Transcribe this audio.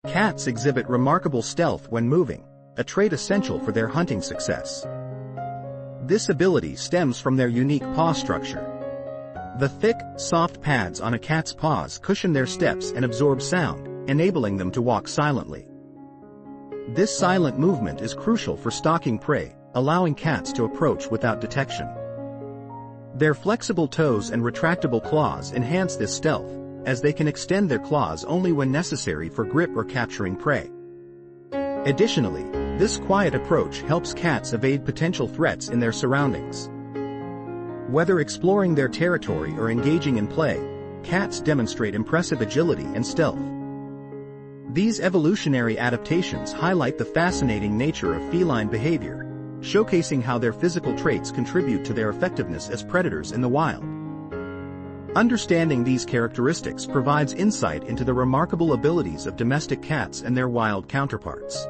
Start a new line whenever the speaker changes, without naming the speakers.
Cats exhibit remarkable stealth when moving, a trait essential for their hunting success. This ability stems from their unique paw structure. The thick, soft pads on a cat's paws cushion their steps and absorb sound, enabling them to walk silently. This silent movement is crucial for stalking prey, allowing cats to approach without detection. Their flexible toes and retractable claws enhance this stealth, as they can extend their claws only when necessary for grip or capturing prey. Additionally, this quiet approach helps cats evade potential threats in their surroundings. Whether exploring their territory or engaging in play, cats demonstrate impressive agility and stealth. These evolutionary adaptations highlight the fascinating nature of feline behavior, showcasing how their physical traits contribute to their effectiveness as predators in the wild. Understanding these characteristics provides insight into the remarkable abilities of domestic cats and their wild counterparts.